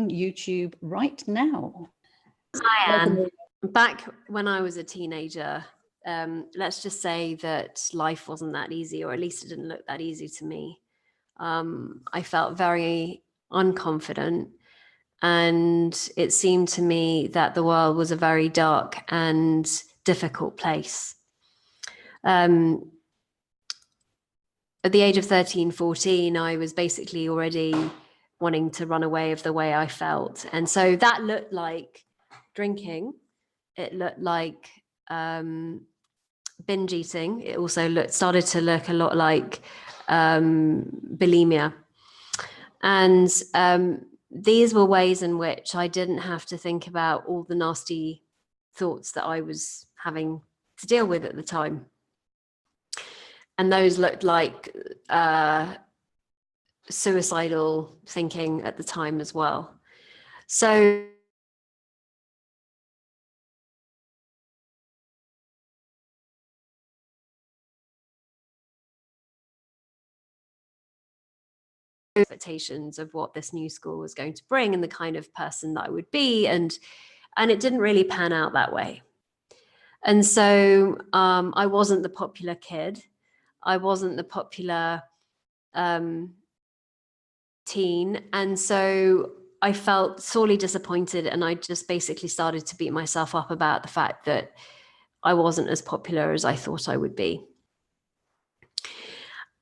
on YouTube right now. I am. Back when I was a teenager, let's just say that life wasn't that easy, or at least it didn't look that easy to me. I felt very unconfident, and it seemed to me that the world was a very dark and difficult place. At the age of 13, 14, I was basically already wanting to run away of the way I felt. And so that looked like drinking. It looked like binge eating. It also started to look a lot like bulimia. And these were ways in which I didn't have to think about all the nasty thoughts that I was having to deal with at the time. And those looked like suicidal thinking at the time as well. So expectations of what this new school was going to bring and the kind of person that I would be, and it didn't really pan out that way. And so I wasn't the popular kid. I wasn't the popular teen. And so I felt sorely disappointed, and I just basically started to beat myself up about the fact that I wasn't as popular as I thought I would be.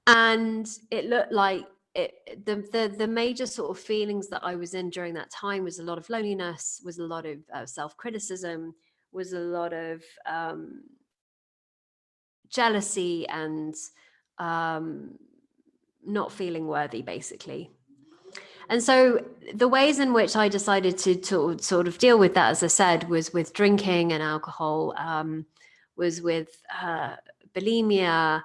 And it looked like the major sort of feelings that I was in during that time was a lot of loneliness, was a lot of self-criticism, was a lot of jealousy, and not feeling worthy, basically. And so the ways in which I decided to sort of deal with that, as I said, was with drinking and alcohol, was with bulimia.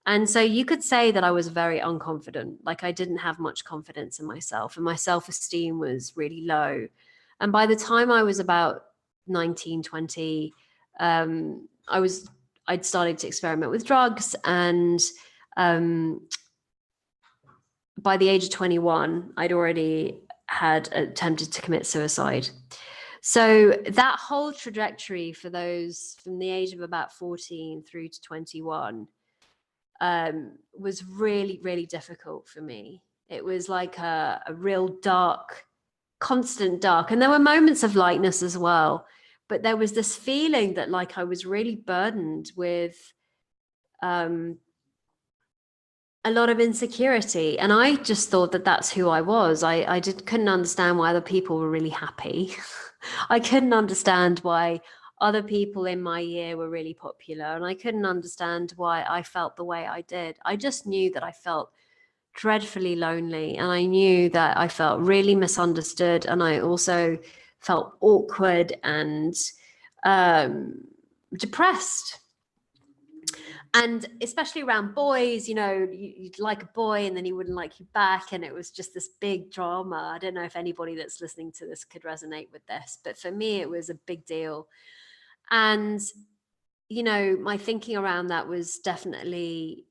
And so you could say that I was very unconfident, like I didn't have much confidence in myself, and my self-esteem was really low. And by the time I was about 19, 20, I'd started to experiment with drugs, and by the age of 21, I'd already had attempted to commit suicide. So that whole trajectory for those from the age of about 14 through to 21 was really, really difficult for me. It was like a real dark, constant dark. And there were moments of lightness as well. But there was this feeling that like I was really burdened with a lot of insecurity. And I just thought that that's who I was. I couldn't understand why other people were really happy. I couldn't understand why other people in my year were really popular. And I couldn't understand why I felt the way I did. I just knew that I felt dreadfully lonely. And I knew that I felt really misunderstood. And I also felt awkward and depressed. And especially around boys, you know, you'd like a boy and then he wouldn't like you back. And it was just this big drama. I don't know if anybody that's listening to this could resonate with this, but for me, it was a big deal. And, you know, my thinking around that was definitely,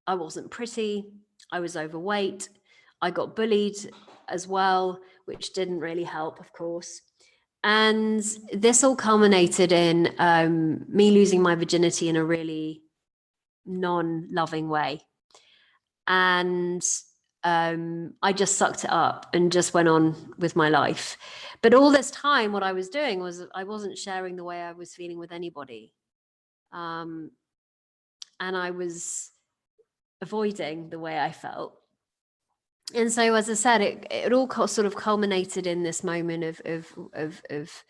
I wasn't pretty. I was overweight. I got bullied as well, which didn't really help, of course. And this all culminated in me losing my virginity in a really non-loving way. And I just sucked it up and just went on with my life. But all this time, what I was doing was I wasn't sharing the way I was feeling with anybody. And I was avoiding the way I felt. And so, as I said, it all sort of culminated in this moment of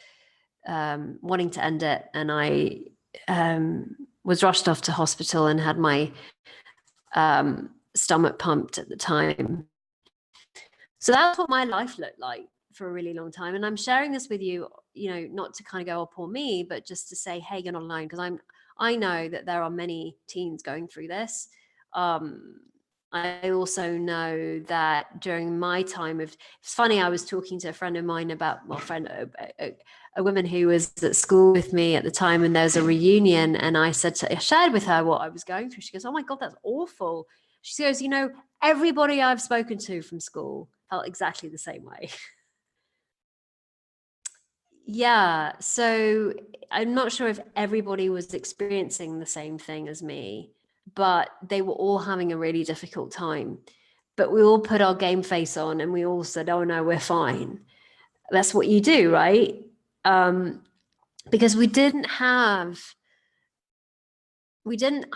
wanting to end it. And I was rushed off to hospital and had my stomach pumped at the time. So that's what my life looked like for a really long time. And I'm sharing this with you, you know, not to kind of go, oh, poor me, but just to say, hey, you're not alone. Because I know that there are many teens going through this. I also know that during my time it's funny, I was talking to a friend of mine about, a woman who was at school with me at the time, and there's a reunion, and I shared with her what I was going through. She goes, oh my God, that's awful. She goes, you know, everybody I've spoken to from school felt exactly the same way. Yeah. So I'm not sure if everybody was experiencing the same thing as me, but they were all having a really difficult time. But we all put our game face on and we all said, oh no, we're fine. That's what you do, right? Because I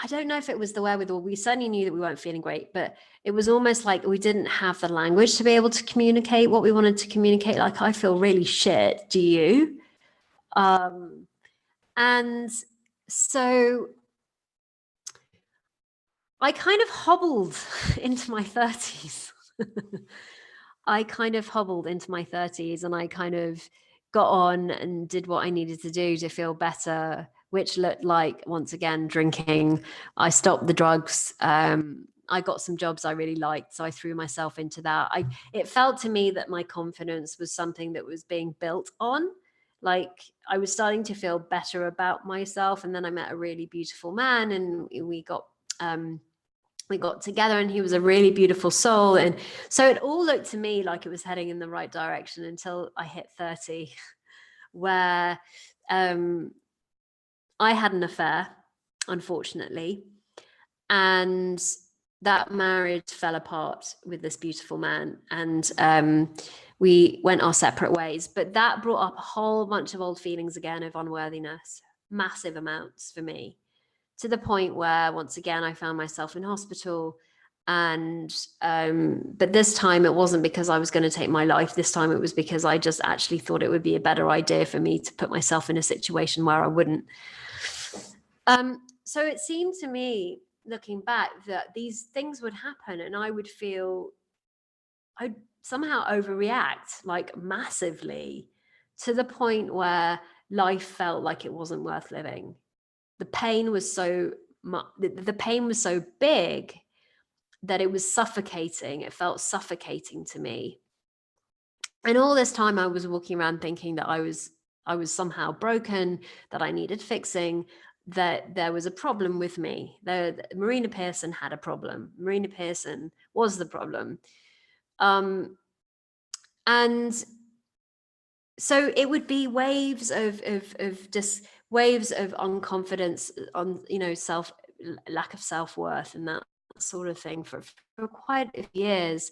don't know if it was the wherewithal. We certainly knew that we weren't feeling great, but it was almost like we didn't have the language to be able to communicate what we wanted to communicate. Like, I feel really shit. Do you? And so I kind of hobbled into my 30s. I kind of hobbled into my 30s and I kind of got on and did what I needed to do to feel better, which looked like, once again, drinking. I stopped the drugs. I got some jobs I really liked, so I threw myself into that. It felt to me that my confidence was something that was being built on. Like, I was starting to feel better about myself, and then I met a really beautiful man, and we got together, and he was a really beautiful soul. And so it all looked to me like it was heading in the right direction until I hit 30, where I had an affair, unfortunately. And that marriage fell apart with this beautiful man. And we went our separate ways. But that brought up a whole bunch of old feelings again of unworthiness, massive amounts for me, to the point where, once again, I found myself in hospital. And but this time it wasn't because I was going to take my life. This time it was because I just actually thought it would be a better idea for me to put myself in a situation where I wouldn't. So it seemed to me, looking back, that these things would happen and I'd somehow overreact, like, massively, to the point where life felt like it wasn't worth living. The pain was so big that it was suffocating. It felt suffocating to me. And all this time I was walking around thinking that I was somehow broken, that I needed fixing, that there was a problem with me. Marina Pearson had a problem. Marina Pearson was the problem. And so it would be waves of just waves of unconfidence, on, lack of self-worth and that sort of thing for quite a few years.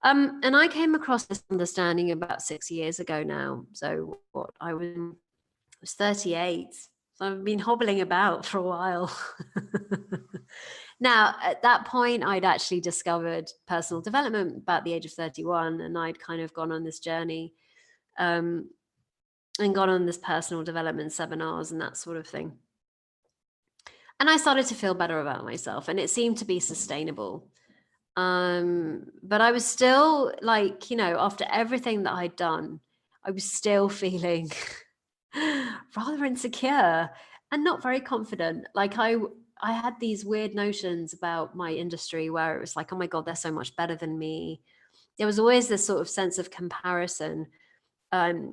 And I came across this understanding about 6 years ago now. So I was 38. So I've been hobbling about for a while. Now, at that point, I'd actually discovered personal development about the age of 31, and I'd kind of gone on this journey, and gone on this personal development seminars and that sort of thing. And I started to feel better about myself, and it seemed to be sustainable. But I was still, like, after everything that I'd done, I was still feeling rather insecure and not very confident. Like, I had these weird notions about my industry where it was like, oh my God, they're so much better than me. There was always this sort of sense of comparison. They're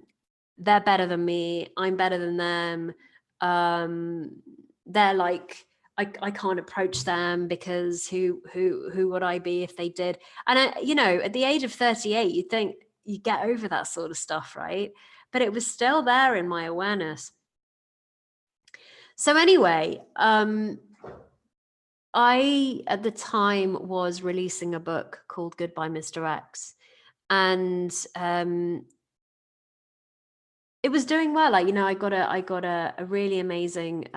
better than me. I'm better than them. They're like, I can't approach them because who would I be if they did? And at the age of 38, you think you get over that sort of stuff, right? But it was still there in my awareness. So anyway, I at the time was releasing a book called Goodbye, Mr. X, and it was doing well. Like, I got a really amazing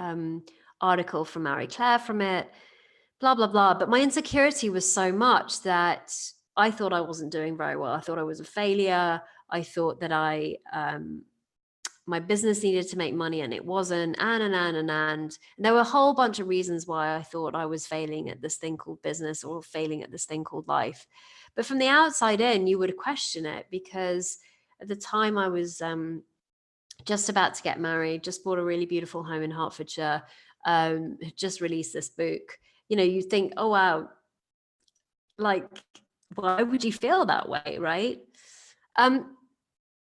article from Marie Claire from it, blah, blah, blah. But my insecurity was so much that I thought I wasn't doing very well. I thought I was a failure. I thought that my business needed to make money and it wasn't, and there were a whole bunch of reasons why I thought I was failing at this thing called business or failing at this thing called life. But from the outside in, you would question it, because at the time I was just about to get married, just bought a really beautiful home in Hertfordshire, just released this book. You think, oh wow, like, why would you feel that way, right?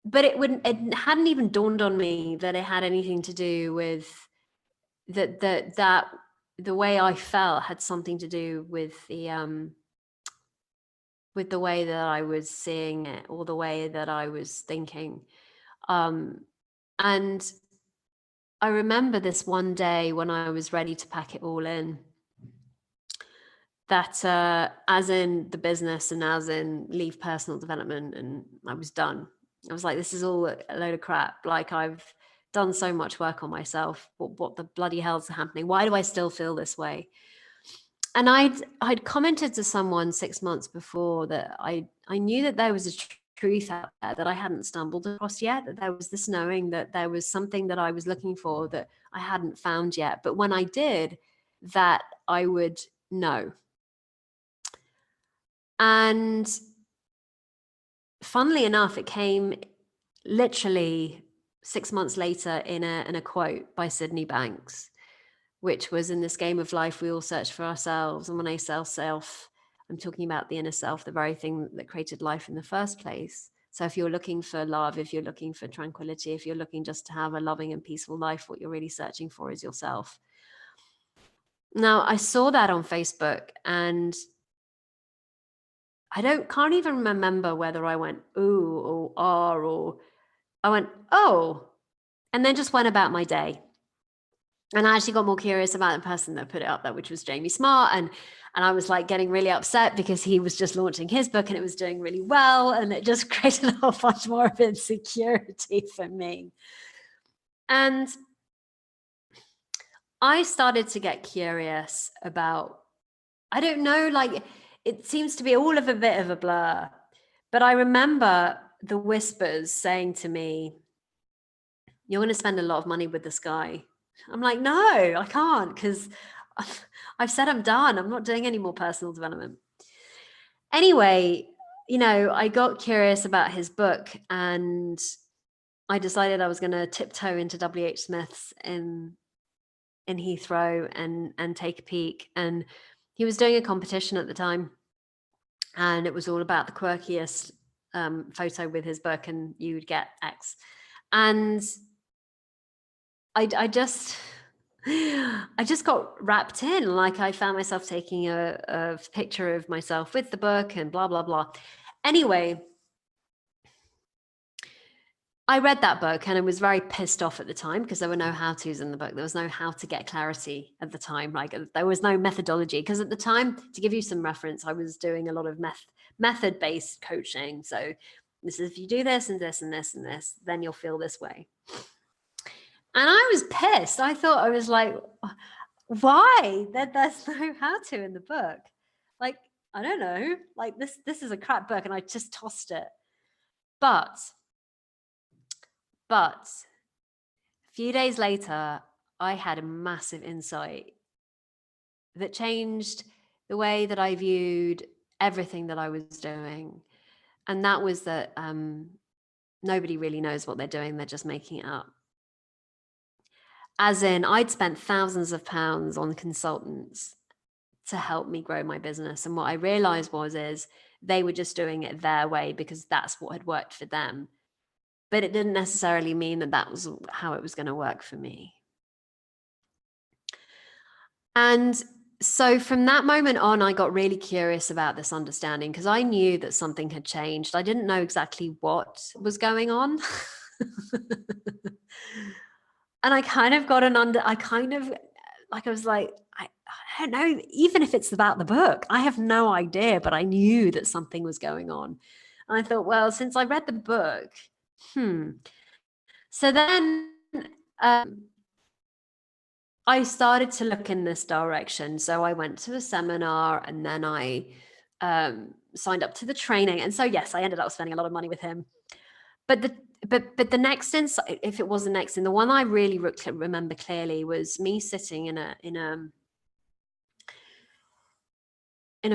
But it hadn't even dawned on me that it had anything to do with that the way I felt had something to do with the way that I was seeing it, or the way that I was thinking. And I remember this one day when I was ready to pack it all in, that as in the business and as in leave personal development, and I was done. I was like, this is all a load of crap. Like, I've done so much work on myself. What the bloody hell's happening? Why do I still feel this way? And I'd commented to someone 6 months before that I knew that there was a truth out there that I hadn't stumbled across yet, that there was this knowing that there was something that I was looking for that I hadn't found yet. But when I did, that I would know. And funnily enough, it came literally 6 months later in a quote by Sydney Banks, which was, in this game of life, we all search for ourselves. And when I say self, I'm talking about the inner self, the very thing that created life in the first place. So if you're looking for love, if you're looking for tranquility, if you're looking just to have a loving and peaceful life, what you're really searching for is yourself. Now, I saw that on Facebook, and can't even remember whether I went ooh or or I went oh, and then just went about my day. And I actually got more curious about the person that put it up there, which was Jamie Smart. And I was like getting really upset because he was just launching his book and it was doing really well. And it just created a whole bunch more of insecurity for me. And I started to get curious about, I don't know, like, it seems to be all of a bit of a blur. But I remember the whispers saying to me, you're going to spend a lot of money with this guy. I'm like, no, I can't, because I've said I'm done. I'm not doing any more personal development. Anyway, I got curious about his book, and I decided I was going to tiptoe into WH Smith's in Heathrow and take a peek. And he was doing a competition at the time, and it was all about the quirkiest photo with his book, and you would get X. And I just got wrapped in. Like, I found myself taking a picture of myself with the book and blah, blah, blah. Anyway, I read that book and I was very pissed off at the time because there were no how-tos in the book. There was no how to get clarity at the time. Like, there was no methodology, because at the time, to give you some reference, I was doing a lot of method-based coaching. So this is, if you do this and this and this and this, then you'll feel this way. And I was pissed. I was like, why? There's no how-to in the book. Like, I don't know. Like, this is a crap book, and I just tossed it. But a few days later, I had a massive insight that changed the way that I viewed everything that I was doing. And that was that nobody really knows what they're doing. They're just making it up. As in, I'd spent thousands of pounds on consultants to help me grow my business. And what I realized is they were just doing it their way because that's what had worked for them. But it didn't necessarily mean that was how it was going to work for me. And so from that moment on, I got really curious about this understanding, because I knew that something had changed. I didn't know exactly what was going on. And I kind of got I was like, I don't know, even if it's about the book, I have no idea, but I knew that something was going on. And I thought, well, since I read the book, So then I started to look in this direction. So I went to a seminar, and then I signed up to the training. And so, yes, I ended up spending a lot of money with him. But the next insight, if it was the next, and the one I really remember clearly, was me sitting in a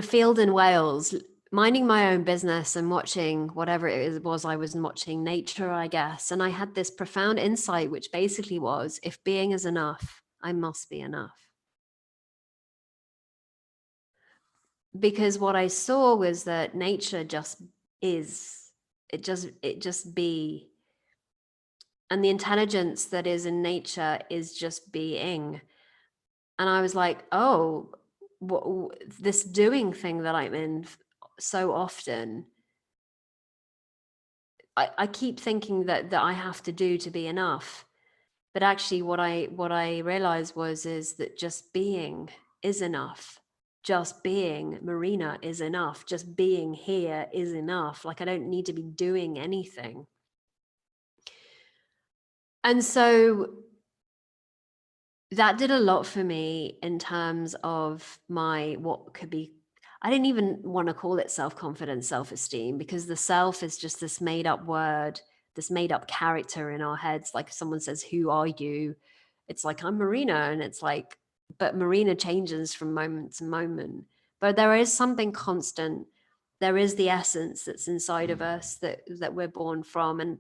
field in Wales, minding my own business and watching whatever it was I was watching, nature, I guess. And I had this profound insight, which basically was, if being is enough, I must be enough. Because what I saw was that nature just is, it just be. And the intelligence that is in nature is just being. And I was like, oh, this doing thing that I'm in so often, I keep thinking that I have to do to be enough. But actually what I realized is that just being is enough. Just being Marina is enough. Just being here is enough. Like, I don't need to be doing anything. And so that did a lot for me in terms of my, what could be, I didn't even want to call it self-confidence, self-esteem, because the self is just this made up word, this made up character in our heads. Like, if someone says, who are you? It's like, I'm Marina. And it's like, but Marina changes from moment to moment. But there is something constant. There is the essence that's inside of us that we're born from. And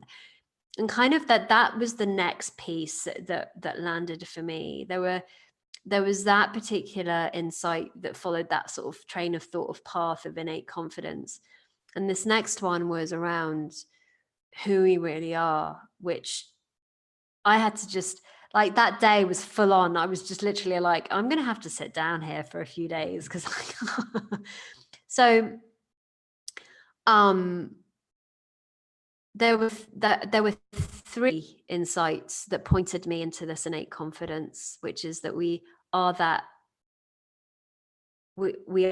kind of that was the next piece that landed for me. There was that particular insight that followed that sort of train of thought of path of innate confidence. And this next one was around who we really are, which I had to just, like, that day was full on. I was just literally like, I'm going to have to sit down here for a few days because so there were 3 insights that pointed me into this innate confidence, which is that we are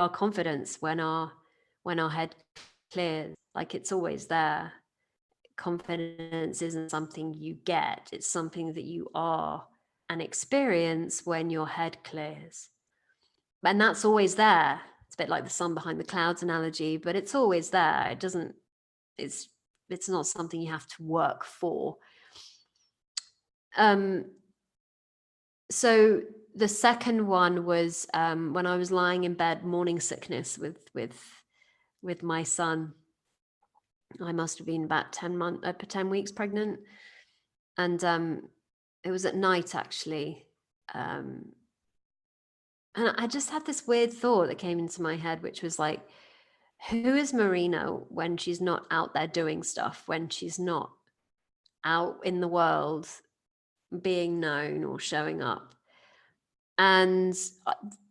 confidence when our head clears. Like, it's always there. Confidence isn't something you get, it's something that you are and experience when your head clears. And that's always there. It's a bit like the sun behind the clouds analogy, but it's always there. It's not something you have to work for. So the second one was when I was lying in bed, morning sickness with my son. I must have been about 10 weeks pregnant, and it was at night actually. And I just had this weird thought that came into my head, which was like, who is Marina when she's not out there doing stuff, when she's not out in the world being known or showing up? And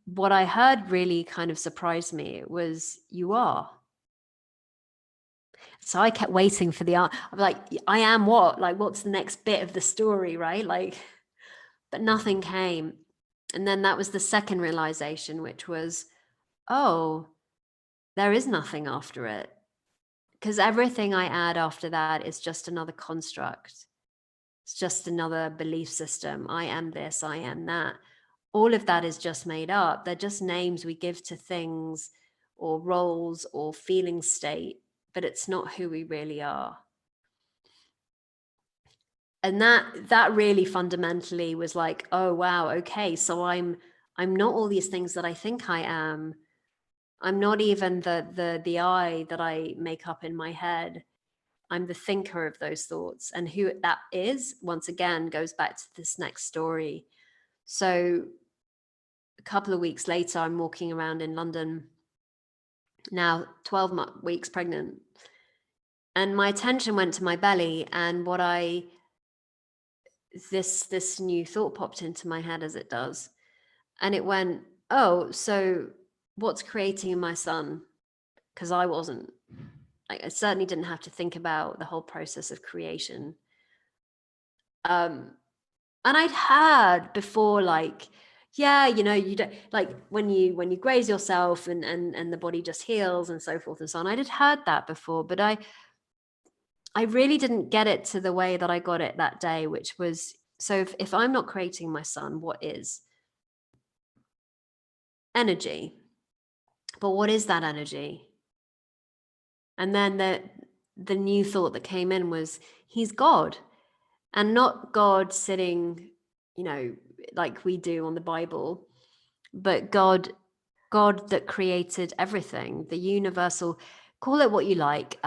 what I heard really kind of surprised me. It was, you are. So I kept waiting for I'm like, I am what? Like, what's the next bit of the story, right? Like, but nothing came. And then that was the second realization, which was, oh, there is nothing after it. Because everything I add after that is just another construct. It's just another belief system. I am this, I am that. All of that is just made up. They're just names we give to things or roles or feeling state, but it's not who we really are. And that really fundamentally was like, oh wow, okay, so I'm not all these things that I think I am. I'm not even the I that I make up in my head. I'm the thinker of those thoughts. And who that is, once again, goes back to this next story. So a couple of weeks later, I'm walking around in London, now 12 weeks pregnant. And my attention went to my belly, and this new thought popped into my head, as it does. And it went, oh, so what's creating my son? Because I wasn't. I certainly didn't have to think about the whole process of creation. And I'd heard before, like, yeah, you know, you don't, like, when you graze yourself and the body just heals and so forth and so on. I'd heard that before, but I really didn't get it to the way that I got it that day, which was, so if I'm not creating my son, what is? Energy. But what is that energy? And then the new thought that came in was, he's God. And not God sitting, you know, like we do on the Bible, but God that created everything, the universal, call it what you like,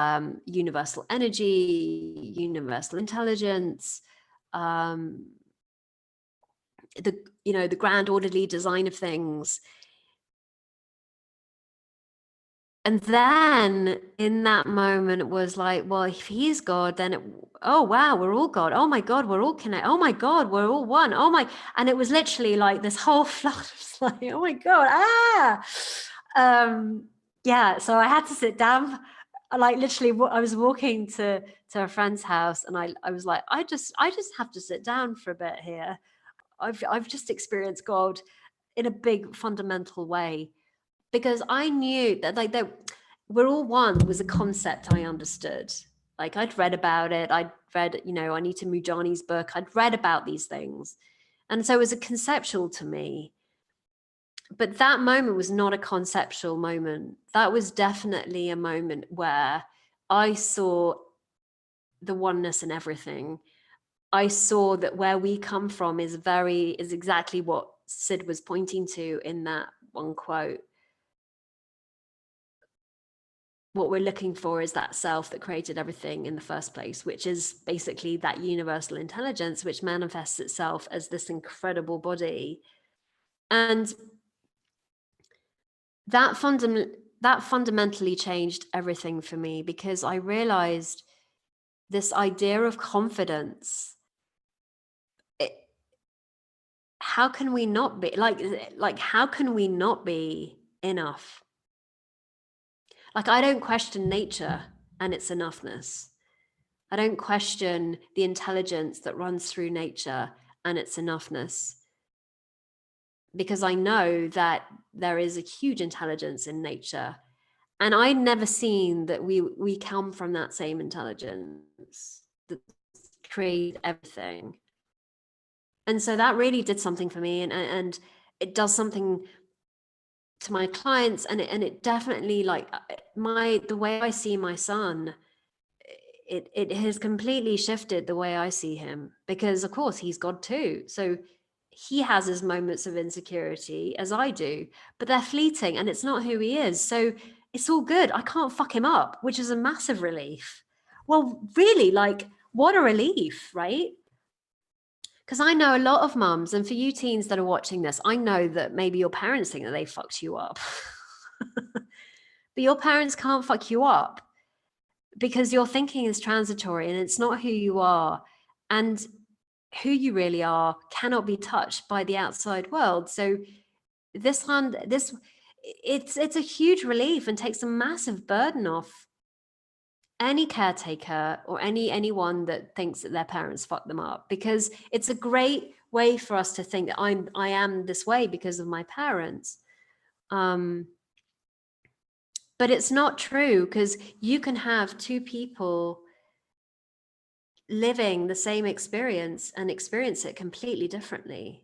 universal energy, universal intelligence, the grand orderly design of things. And then in that moment, it was like, well, if he's God, then oh, wow, we're all God. Oh my God, we're all connected. Oh my God, we're all one. Oh my, and it was literally like this whole flood of like, oh my God, yeah. So I had to sit down like literally I was walking to a friend's house, and I was like, I just have to sit down for a bit here. I've just experienced God in a big fundamental way, because I knew that like that we're all one was a concept I understood. Like I'd read about it. I'd read, Anita Mujani's book. I'd read about these things. And so it was a conceptual to me. But that moment was not a conceptual moment. That was definitely a moment where I saw the oneness in everything. I saw that where we come from is exactly what Sid was pointing to in that one quote. What we're looking for is that self that created everything in the first place, which is basically that universal intelligence, which manifests itself as this incredible body. And that fundamentally changed everything for me, because I realized this idea of confidence. How can we not be how can we not be enough? Like, I don't question nature and its enoughness. I don't question the intelligence that runs through nature and its enoughness, because I know that there is a huge intelligence in nature. And I'd never seen that we come from that same intelligence that creates everything. And so that really did something for me, and it does something to my clients, and it definitely, like, the way I see my son, it has completely shifted the way I see him, because of course he's God too. So he has his moments of insecurity as I do, but they're fleeting and it's not who he is. So it's all good. I can't fuck him up, which is a massive relief. Well, really, like, what a relief, right? Because I know a lot of mums, and for you teens that are watching this, I know that maybe your parents think that they fucked you up. But your parents can't fuck you up, because your thinking is transitory and it's not who you are. And who you really are cannot be touched by the outside world. So it's a huge relief and takes a massive burden off any caretaker or anyone that thinks that their parents fucked them up, because it's a great way for us to think that I am this way because of my parents. But it's not true, because you can have two people living the same experience and experience it completely differently.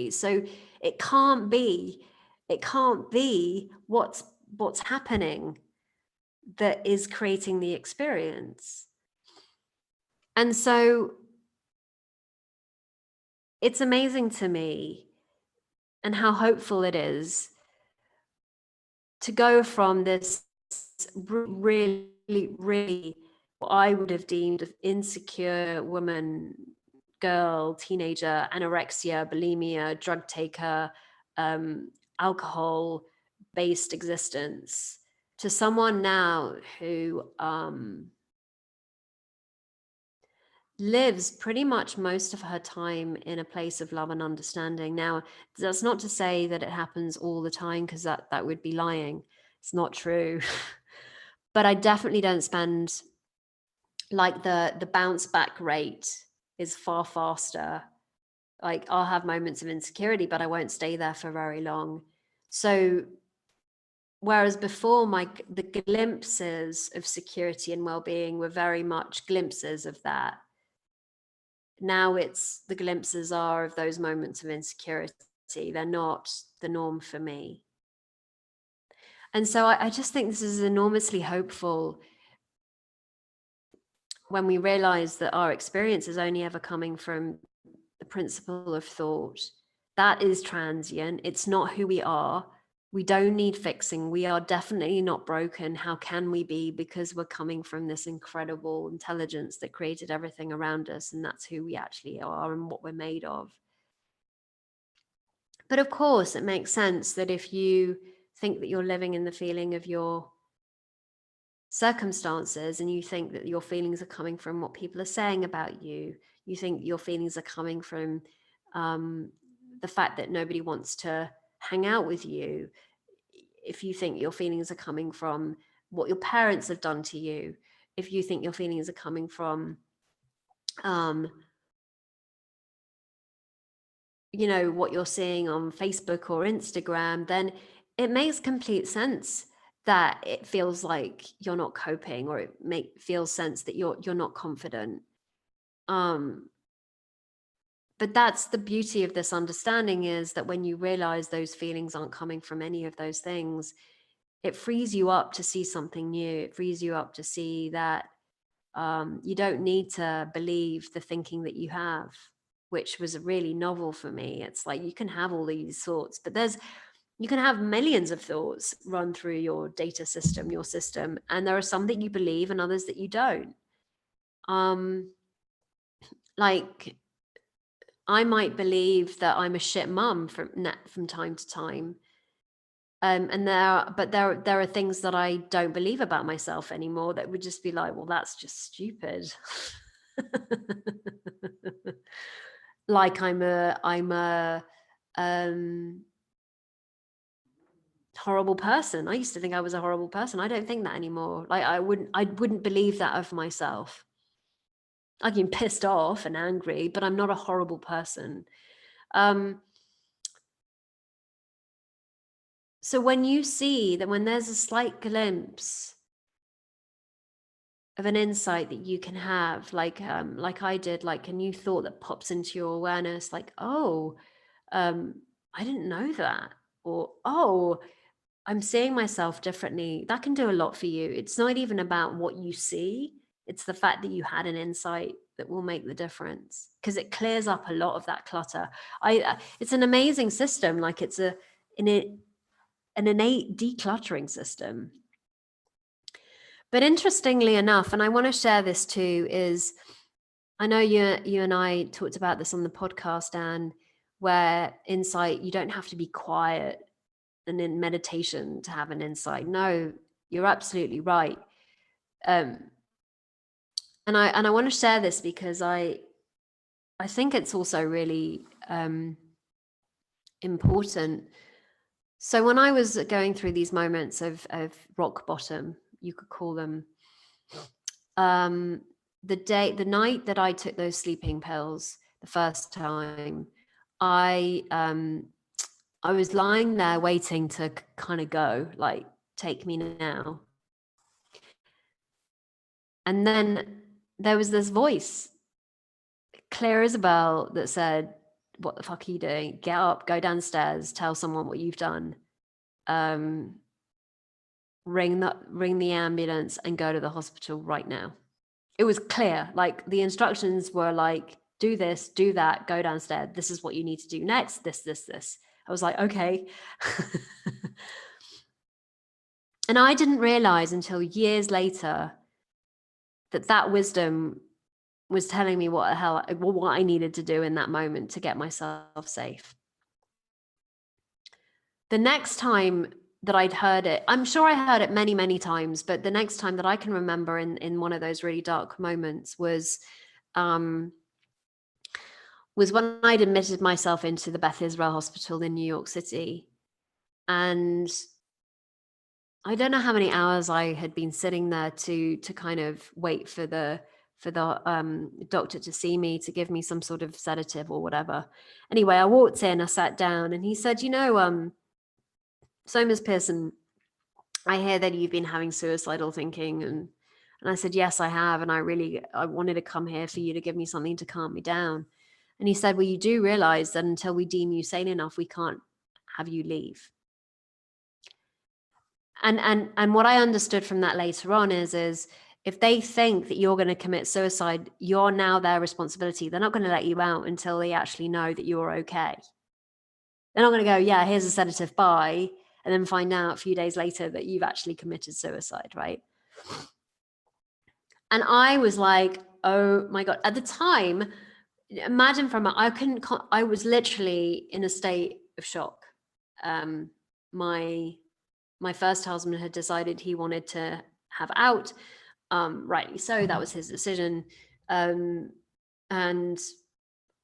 So it can't be what's happening that is creating the experience. And so it's amazing to me, and how hopeful it is to go from this really, really, what I would have deemed insecure woman, girl, teenager, anorexia, bulimia, drug taker, alcohol-based existence, to someone now who lives pretty much most of her time in a place of love and understanding. Now, that's not to say that it happens all the time, because that would be lying. It's not true. But I definitely don't spend, like, the bounce back rate is far faster. Like, I'll have moments of insecurity, but I won't stay there for very long. So whereas before, the glimpses of security and well-being were very much glimpses of that, now it's the glimpses are of those moments of insecurity. They're not the norm for me. And so I just think this is enormously hopeful, when we realize that our experience is only ever coming from the principle of thought. That is transient. It's not who we are. We don't need fixing. We are definitely not broken. How can we be? Because we're coming from this incredible intelligence that created everything around us, and that's who we actually are and what we're made of. But of course, it makes sense that if you think that you're living in the feeling of your circumstances, and you think that your feelings are coming from what people are saying about you, you think your feelings are coming from the fact that nobody wants to hang out with you if you think your feelings are coming from what your parents have done to you, if you think your feelings are coming from you know, what you're seeing on Facebook or Instagram, then it makes complete sense that it feels like you're not coping, or it feels sense that you're not confident. But that's the beauty of this understanding, is that when you realize those feelings aren't coming from any of those things, it frees you up to see something new. It frees you up to see that you don't need to believe the thinking that you have, which was really novel for me. It's like you can have all these thoughts, but you can have millions of thoughts run through your data system, your system, and there are some that you believe and others that you don't. Like I might believe that I'm a shit mum from time to time. And there are things that I don't believe about myself anymore that would just be like, well, that's just stupid. Like I'm a horrible person. I used to think I was a horrible person. I don't think that anymore. Like I wouldn't believe that of myself. I get pissed off and angry, but I'm not a horrible person. So when you see that, when there's a slight glimpse of an insight that you can have, like I did, like a new thought that pops into your awareness, like, oh, I didn't know that, or oh, I'm seeing myself differently. That can do a lot for you. It's not even about what you see. It's the fact that you had an insight that will make the difference, because it clears up a lot of that clutter. It's an amazing system. Like it's an innate decluttering system. But interestingly enough, and I want to share this too, is I know you and I talked about this on the podcast, Anne, where insight, you don't have to be quiet and in meditation to have an insight. No, you're absolutely right. And I want to share this because I think it's also really important. So when I was going through these moments of rock bottom, you could call them, the night that I took those sleeping pills the first time, I was lying there waiting to kind of go, like, take me now. And then there was this voice, clear as a bell, that said, what the fuck are you doing? Get up, go downstairs, tell someone what you've done. Ring the ambulance and go to the hospital right now. It was clear. Like the instructions were like, do this, do that, go downstairs. This is what you need to do next. This. I was like, okay. And I didn't realize until years later that wisdom was telling me what I needed to do in that moment to get myself safe. The next time that I'd heard it, I'm sure I heard it many, many times, but the next time that I can remember in one of those really dark moments was when I'd admitted myself into the Beth Israel Hospital in New York City. And I don't know how many hours I had been sitting there to kind of wait for the doctor to see me, to give me some sort of sedative or whatever. Anyway, I walked in, I sat down, and he said, so Ms. Pearson, I hear that you've been having suicidal thinking. And I said, yes, I have. And I wanted to come here for you to give me something to calm me down. And he said, well, you do realize that until we deem you sane enough, we can't have you leave. And what I understood from that later on is if they think that you're going to commit suicide, you're now their responsibility. They're not going to let you out until they actually know that you're okay. They're not going to go, yeah, here's a sedative, bye, and then find out a few days later that you've actually committed suicide, right? And I was like, oh my God. At the time, imagine I was literally in a state of shock. My first husband had decided he wanted to have out, rightly so, that was his decision. And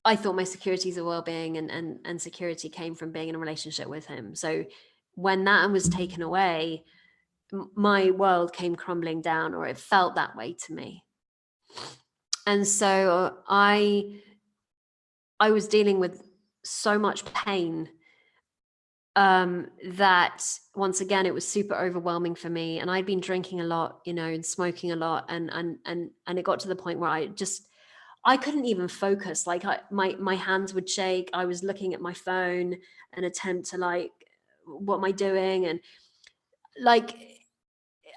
I thought my securities of well-being and security came from being in a relationship with him. So when that was taken away, my world came crumbling down, or it felt that way to me. And so I was dealing with so much pain that once again it was super overwhelming for me. And I'd been drinking a lot, you know, and smoking a lot, and it got to the point where I couldn't even focus. Like my hands would shake. I was looking at my phone and attempt to like, what am I doing? And like,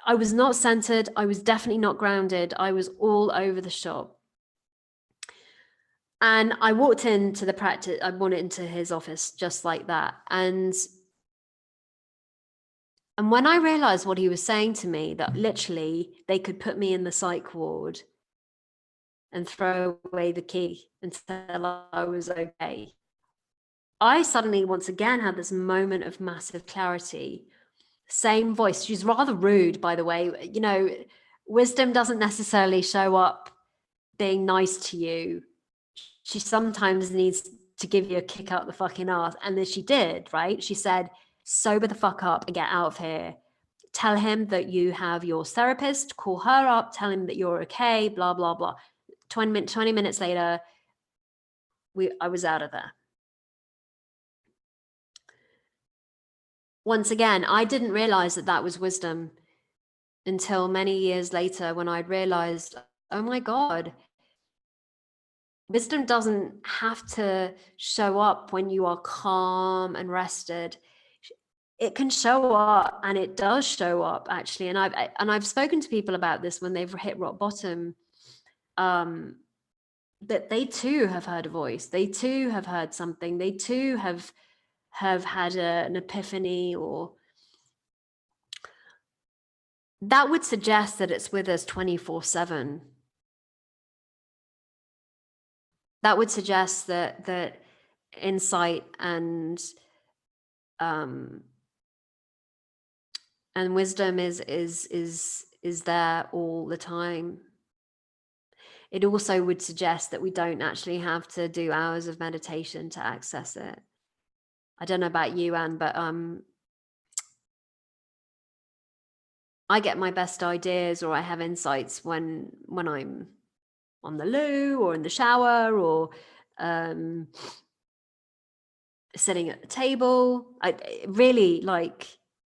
I was not centered. I was definitely not grounded. I was all over the shop. And I walked into the practice, I went into his office just like that. And when I realized what he was saying to me, that literally they could put me in the psych ward and throw away the key until I was okay, I suddenly once again had this moment of massive clarity. Same voice. She's rather rude, by the way. You know, wisdom doesn't necessarily show up being nice to you. She sometimes needs to give you a kick out the fucking ass. And then she did, right? She said, sober the fuck up and get out of here. Tell him that you have your therapist, call her up, tell him that you're okay, blah, blah, blah. 20 minutes later, I was out of there. Once again, I didn't realize that was wisdom until many years later, when I'd realized, oh my God, wisdom doesn't have to show up when you are calm and rested. It can show up, and it does show up actually. And I've spoken to people about this when they've hit rock bottom, that they too have heard a voice. They too have heard something. They too have had an epiphany, or that would suggest that it's with us 24/7. That would suggest that insight and wisdom is there all the time. It also would suggest that we don't actually have to do hours of meditation to access it. I don't know about you, Anne, but I get my best ideas, or I have insights when I'm on the loo, or in the shower, or sitting at the table. I really, like,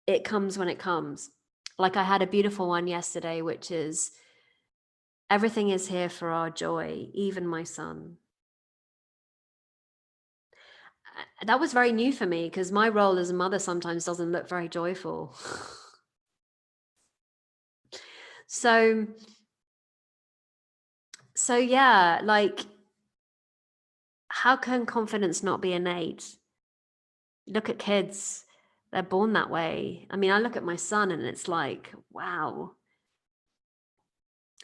it comes when it comes. Like, I had a beautiful one yesterday, which is, everything is here for our joy, even my son. That was very new for me, because my role as a mother sometimes doesn't look very joyful. So yeah, like, how can confidence not be innate? Look at kids, they're born that way. I mean, I look at my son and it's like, wow.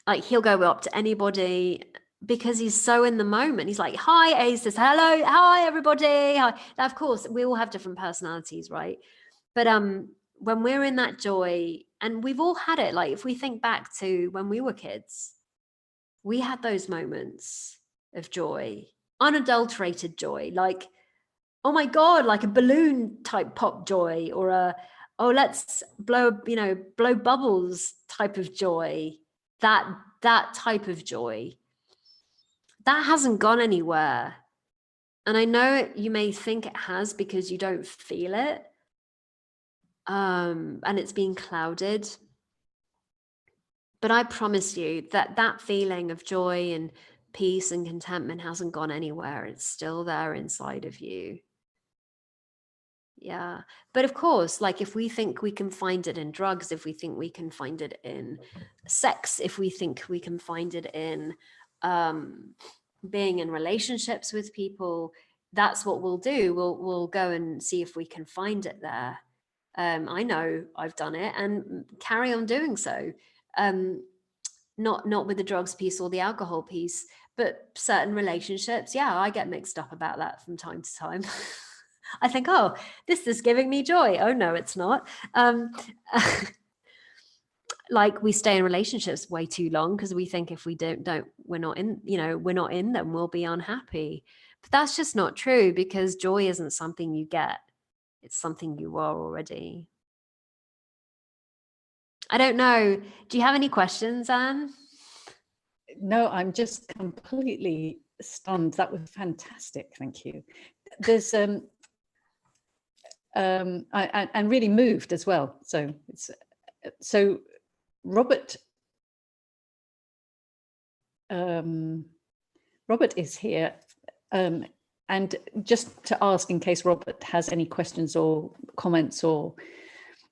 Like, he'll go up to anybody because he's so in the moment. He's like, hi, Aces, hello, hi, everybody. Hi. Now, of course, we all have different personalities, right? But when we're in that joy, and we've all had it, like, if we think back to when we were kids, we had those moments of joy, unadulterated joy, like, oh my God, like a balloon type pop joy, or let's blow bubbles type of joy. That type of joy, that hasn't gone anywhere. And I know you may think it has because you don't feel it. And it's been clouded. But I promise you that feeling of joy and peace and contentment hasn't gone anywhere. It's still there inside of you. Yeah. But of course, like, if we think we can find it in drugs, if we think we can find it in sex, if we think we can find it in being in relationships with people, that's what we'll do. We'll go and see if we can find it there. I know I've done it, and carry on doing so. Not with the drugs piece or the alcohol piece, but certain relationships. Yeah, I get mixed up about that from time to time. I think, oh, this is giving me joy. Oh no, it's not. Like, we stay in relationships way too long because we think if we don't we're not in them, we'll be unhappy. But that's just not true, because joy isn't something you get. It's something you are already. I don't know. Do you have any questions, Anne? No, I'm just completely stunned. That was fantastic. Thank you. There's and really moved as well. So it's Robert. Robert is here, and just to ask, in case Robert has any questions or comments, or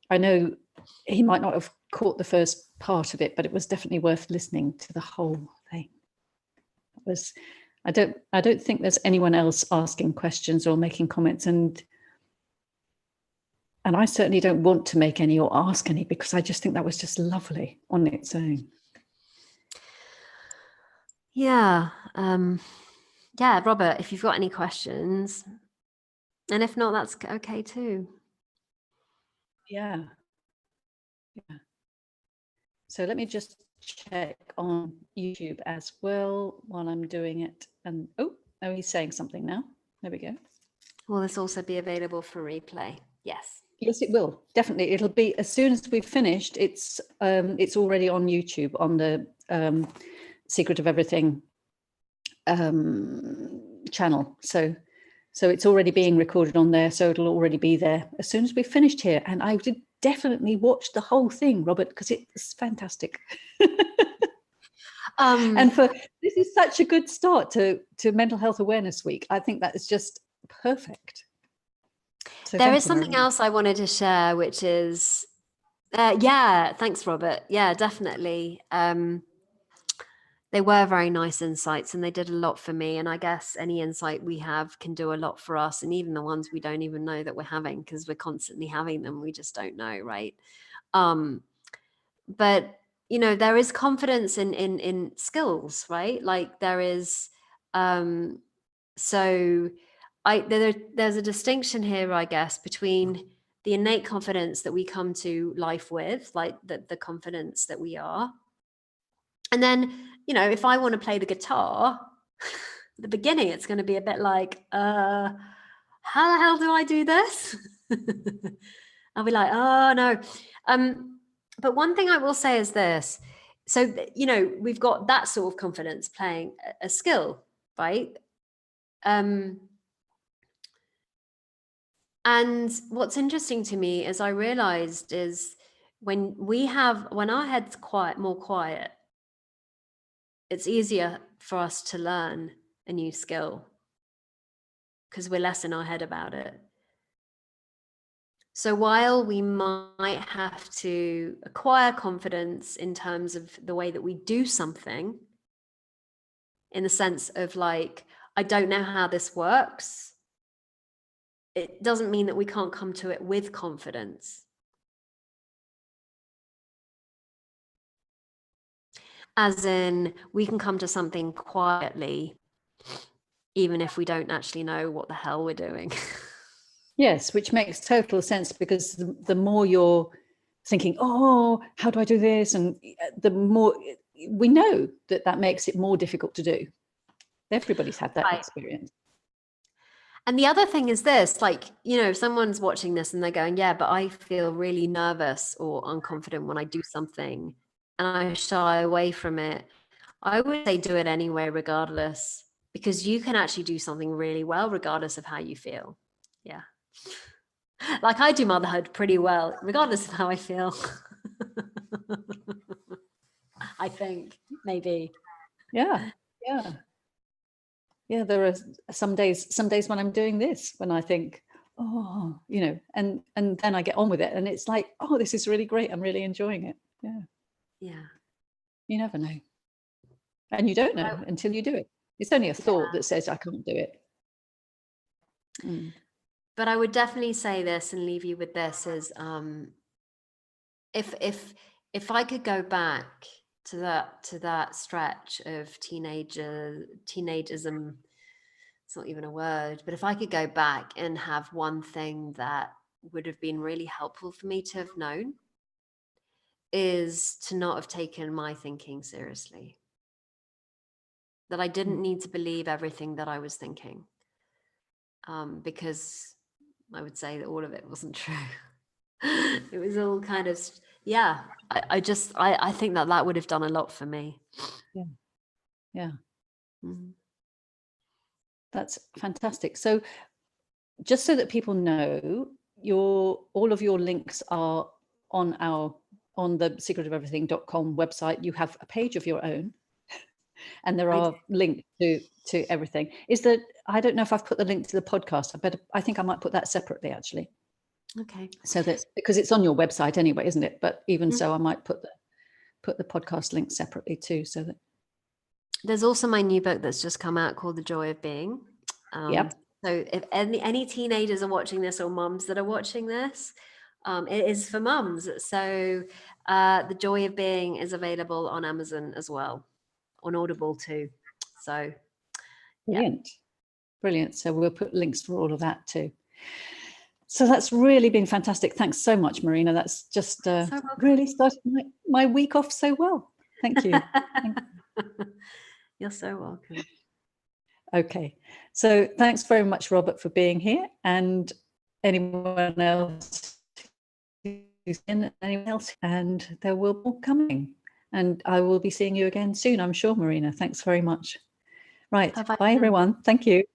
I know he might not have caught the first part of it, but it was definitely worth listening to the whole thing. It was. I don't think there's anyone else asking questions or making comments, and I certainly don't want to make any or ask any, because I just think that was just lovely on its own. Yeah. Yeah, Robert, if you've got any questions, and if not, that's okay too. Yeah. So let me just check on YouTube as well while I'm doing it. And oh, he's saying something now. There we go. Will this also be available for replay? Yes. Yes, it will. Definitely. It'll be, as soon as we've finished, it's already on YouTube, on the Secret of Everything channel. So it's already being recorded on there. So it'll already be there as soon as we've finished here. And I did definitely watch the whole thing, Robert, because it's fantastic. And this is such a good start to Mental Health Awareness Week. I think that is just perfect. So there is something else I wanted to share, which is, yeah, thanks, Robert. Yeah, definitely. They were very nice insights, and they did a lot for me. And I guess any insight we have can do a lot for us, and even the ones we don't even know that we're having, because we're constantly having them. We just don't know, right? But there is confidence in skills, right? Like there is. So there's a distinction here, I guess, between the innate confidence that we come to life with, like the confidence that we are. And then, if I want to play the guitar, at the beginning, it's going to be a bit like, how the hell do I do this? I'll be like, oh no. But one thing I will say is this. So, we've got that sort of confidence playing a skill, right? And what's interesting to me, as I realized, is when our head's more quiet, it's easier for us to learn a new skill because we're less in our head about it. So while we might have to acquire confidence in terms of the way that we do something, in the sense of like, I don't know how this works, it doesn't mean that we can't come to it with confidence. As in, we can come to something quietly, even if we don't actually know what the hell we're doing. Yes, which makes total sense, because the more you're thinking, oh, how do I do this? And the more we know that makes it more difficult to do. Everybody's had that experience. And the other thing is this, like, if someone's watching this and they're going, yeah, but I feel really nervous or unconfident when I do something and I shy away from it, I would say do it anyway, regardless, because you can actually do something really well, regardless of how you feel. Yeah. Like I do motherhood pretty well, regardless of how I feel. I think, maybe. Yeah. There are some days when I'm doing this, when I think, oh, and then I get on with it, and it's like, oh, this is really great. I'm really enjoying it. Yeah. You never know. And you don't know until you do it. It's only a thought that says I can't do it. But I would definitely say this and leave you with this is, if I could go back to that stretch of teenagerism, it's not even a word, but if I could go back and have one thing that would have been really helpful for me to have known, is to not have taken my thinking seriously. That I didn't need to believe everything that I was thinking. because I would say that all of it wasn't true. It was all kind of, yeah. I think that would have done a lot for me. Yeah. Mhm. That's fantastic. So just so that people know, all of your links are on the secretofeverything.com website. You have a page of your own, and there are links to everything. I don't know if I've put the link to the podcast. I think I might put that separately, actually. Okay. So that, because it's on your website anyway, isn't it? But even so, I might put the podcast link separately too, so that. There's also my new book that's just come out called The Joy of Being. Yep. So if any teenagers are watching this, or mums that are watching this, it is for mums. So The Joy of Being is available on Amazon as well, on Audible too. So Brilliant. Brilliant. So we'll put links for all of that too. So that's really been fantastic. Thanks so much, Marina. That's just really started my week off so well. Thank you. You're so welcome. Okay. So thanks very much, Robert, for being here, and anyone else who's in, anyone else, and there will be more coming. And I will be seeing you again soon, I'm sure, Marina. Thanks very much. Right. Bye everyone. Thank you.